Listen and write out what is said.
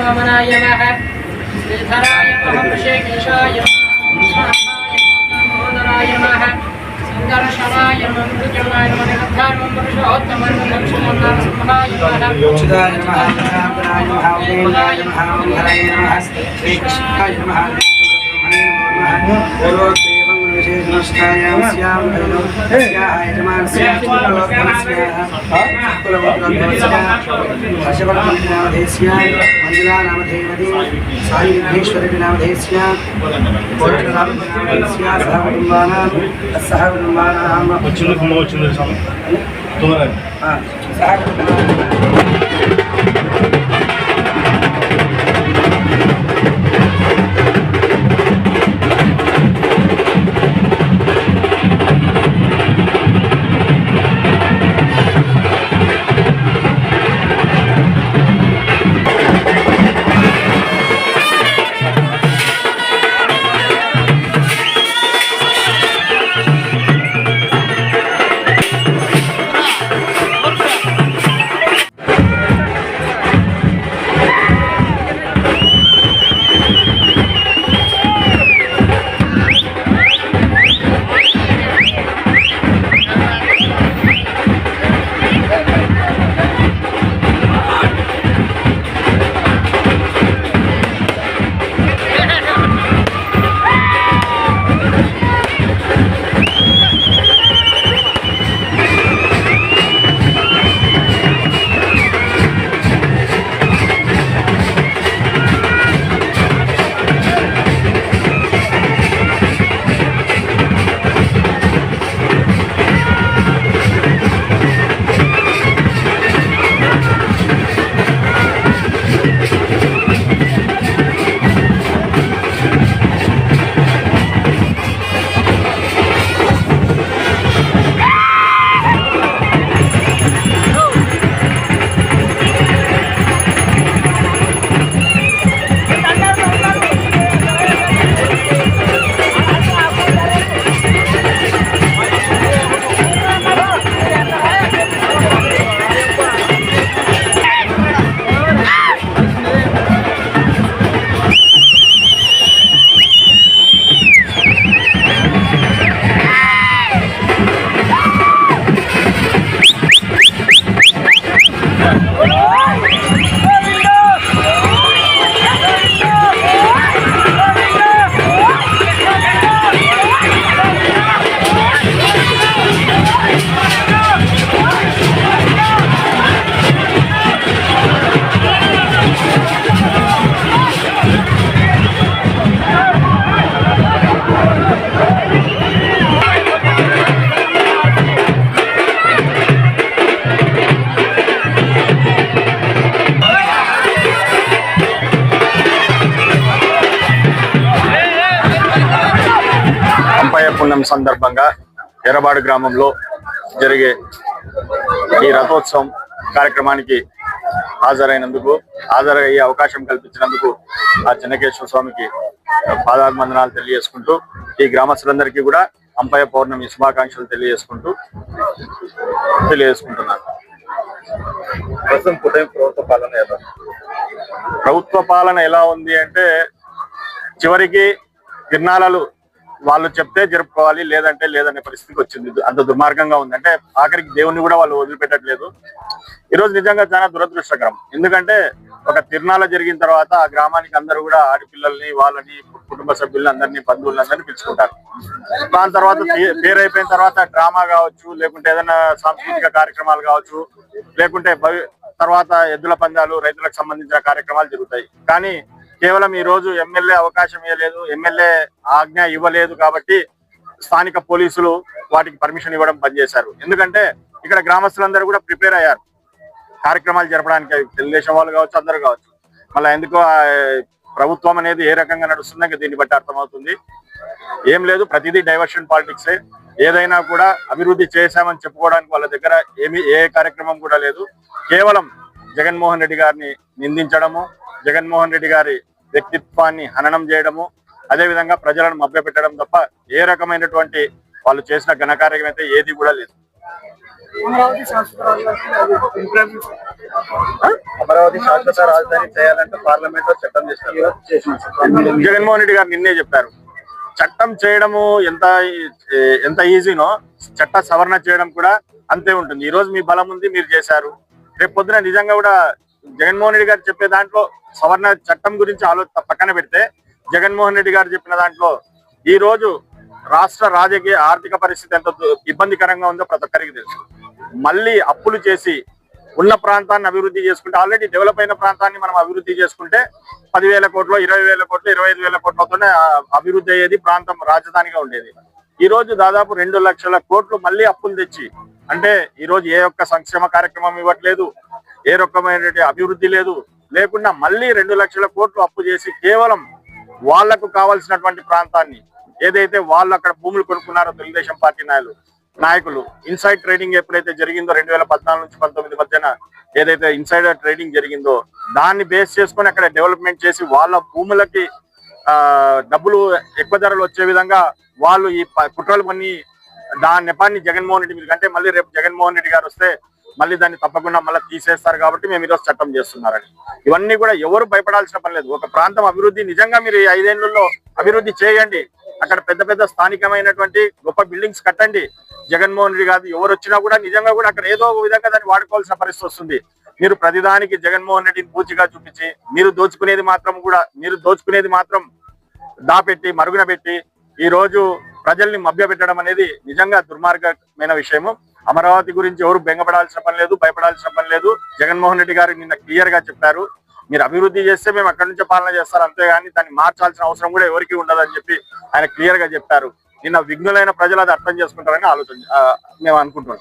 वामनाय नमः श्रीधराय नमः ऋषिकेशाय नमोदराय नमः संदर्शनाय नमः मृत्युंजयाय नमः निरन्ताय नमः पुरुषोत्तमाय नमः लक्ष्मणाय नमः मोक्षदाय नमः महागणाय नमः उदयनाय नमः मंगलाय नमः श्रीकृष्णाय नमः नमस्कायां పుణ్యం సందర్భంగా ఎర్రబాడు గ్రామంలో జరిగే ఈ రథోత్సవం కార్యక్రమానికి హాజరయ్యే అవకాశం కల్పించినందుకు ఆ చెన్నకేశ్వర స్వామికి పాదాభివందనాలు తెలియజేసుకుంటూ ఈ గ్రామస్తులందరికీ కూడా అంపయ్య పౌర్ణమి శుభాకాంక్షలు తెలియజేసుకుంటున్నాను. ప్రభుత్వ పాలన ఎలా ఉంది అంటే చివరికి తిరునాళాలు వాళ్ళు చెప్తే జరుపుకోవాలి, లేదంటే లేదనే పరిస్థితికి వచ్చింది. అంత దుర్మార్గంగా ఉంది. అంటే ఆఖరికి దేవుణ్ణి కూడా వాళ్ళు వదిలిపెట్టట్లేదు. ఈరోజు నిజంగా చాలా దురదృష్టకరం. ఎందుకంటే ఒక తిరునాళ జరిగిన తర్వాత ఆ గ్రామానికి అందరూ కూడా ఆడపిల్లల్ని, వాళ్ళని, కుటుంబ సభ్యుల్ని, అందరినీ, బంధువులందరినీ పిలుచుకుంటారు. దాని తర్వాత పేరైపోయిన తర్వాత డ్రామా కావచ్చు, లేకుంటే ఏదైనా సాంస్కృతిక కార్యక్రమాలు కావచ్చు, లేకుంటే తర్వాత ఎద్దుల పందాలు, రైతులకు సంబంధించిన కార్యక్రమాలు జరుగుతాయి. కానీ కేవలం ఈ రోజు ఎమ్మెల్యే అవకాశం ఇవ్వలేదు, ఎమ్మెల్యే ఆజ్ఞ ఇవ్వలేదు కాబట్టి స్థానిక పోలీసులు వాటికి పర్మిషన్ ఇవ్వడం బంద్ చేశారు. ఎందుకంటే ఇక్కడ గ్రామస్తులందరూ కూడా ప్రిపేర్ అయ్యారు కార్యక్రమాలు జరపడానికి. తెలుగుదేశం వాళ్ళు కావచ్చు, అందరూ కావచ్చు. మళ్ళీ ఎందుకో ప్రభుత్వం అనేది ఏ రకంగా నడుస్తుందో దీన్ని బట్టి అర్థమవుతుంది. ఏం లేదు, ప్రతిదీ డైవర్షన్ పాలిటిక్సే. ఏదైనా కూడా అభివృద్ధి చేశామని చెప్పుకోవడానికి వాళ్ళ దగ్గర ఏ కార్యక్రమం కూడా లేదు. కేవలం జగన్మోహన్ రెడ్డి గారిని నిందించడము, జగన్మోహన్ రెడ్డి గారి వ్యక్తిత్వాన్ని హననం చేయడము, అదేవిధంగా ప్రజలను మభ్యపెట్టడం తప్ప ఏ రకమైనటువంటి వాళ్ళు చేసిన ఘనకార్యం అయితే ఏది కూడా లేదు. అమరావతి శాశ్వత రాజధాని చేయాలంటే పార్లమెంట్ లో చట్టం చేస్తారు. జగన్మోహన్ రెడ్డి గారు నిన్నే చెప్పారు, చట్టం చేయడము ఎంత ఈజీనో చట్ట సవరణ చేయడం కూడా అంతే ఉంటుంది. ఈ రోజు మీ బలం ఉంది, మీరు చేశారు. రేపు పొద్దున నిజంగా కూడా జగన్మోహన్ రెడ్డి గారు చెప్పే దాంట్లో సవరణ చట్టం గురించి పక్కన పెడితే, జగన్మోహన్ రెడ్డి గారు చెప్పిన దాంట్లో ఈ రోజు రాష్ట్ర రాజకీయ ఆర్థిక పరిస్థితి ఎంత ఇబ్బందికరంగా ఉందో ప్రతి ఒక్కరికి తెలుసు. మళ్ళీ అప్పులు చేసి ఉన్న ప్రాంతాన్ని అభివృద్ధి చేసుకుంటే, ఆల్రెడీ డెవలప్ అయిన ప్రాంతాన్ని మనం అభివృద్ధి చేసుకుంటే 10,000 కోట్లు, 20,000 కోట్లు, 25,000 కోట్లతోనే అభివృద్ధి అయ్యేది, ప్రాంతం రాజధానిగా ఉండేది. ఈ రోజు దాదాపు 2 లక్షల కోట్లు మళ్ళీ అప్పులు తెచ్చి, అంటే ఈ రోజు ఏ ఒక్క సంక్షేమ కార్యక్రమం ఇవ్వట్లేదు, ఏ రకమైన అభివృద్ధి లేకుండా మళ్ళీ 2 లక్షల కోట్లు అప్పు చేసి కేవలం వాళ్లకు కావాల్సినటువంటి ప్రాంతాన్ని, ఏదైతే వాళ్ళు అక్కడ భూములు కొనుక్కున్నారో తెలుగుదేశం పార్టీ నాయకులు, ఇన్సైడ్ ట్రేడింగ్ ఎప్పుడైతే జరిగిందో 2014 నుంచి 19 మధ్యన ఏదైతే ఇన్సైడర్ ట్రేడింగ్ జరిగిందో దాన్ని బేస్ చేసుకొని అక్కడ డెవలప్మెంట్ చేసి వాళ్ళ భూములకి డబ్బులు ఎక్కువ ధరలు వచ్చే విధంగా వాళ్ళు ఈ కుట్రలు పని దాని నెపాన్ని జగన్మోహన్ రెడ్డి మీద, అంటే మళ్ళీ రేపు జగన్మోహన్ రెడ్డి గారు వస్తే మళ్ళీ దాన్ని తప్పకుండా మళ్ళీ తీసేస్తారు కాబట్టి మేము ఈరోజు చట్టం చేస్తున్నారని. ఇవన్నీ కూడా ఎవరు భయపడాల్సిన పని లేదు. ఒక ప్రాంతం అభివృద్ధి నిజంగా మీరు 5 ఏళ్లలో అభివృద్ధి చేయండి, అక్కడ పెద్ద పెద్ద స్థానికమైనటువంటి గొప్ప బిల్డింగ్స్ కట్టండి. జగన్మోహన్ రెడ్డి గారు ఎవరు వచ్చినా కూడా నిజంగా కూడా అక్కడ ఏదో ఒక విధంగా దాన్ని వాడుకోవాల్సిన పరిస్థితి వస్తుంది. మీరు ప్రతిదానికి జగన్మోహన్ రెడ్డిని పూచిగా చూపించి మీరు దోచుకునేది మాత్రం దాపెట్టి మరుగున పెట్టి ఈ రోజు ప్రజల్ని మభ్యపెట్టడం అనేది నిజంగా దుర్మార్గమైన విషయము. అమరావతి గురించి ఎవరు బెంగపడాల్సిన పని లేదు, భయపడాల్సిన పని లేదు. జగన్మోహన్ రెడ్డి గారు నిన్న క్లియర్ గా చెప్పారు, మీరు అభివృద్ధి చేస్తే మేము అక్కడి నుంచే పాలన చేస్తారు, అంతేగాని దాన్ని మార్చాల్సిన అవసరం కూడా ఎవరికి ఉండదని చెప్పి ఆయన క్లియర్ గా చెప్పారు. నిన్న విఘ్నులైన ప్రజలు అది అర్థం చేసుకుంటారని మేము అనుకుంటున్నాం.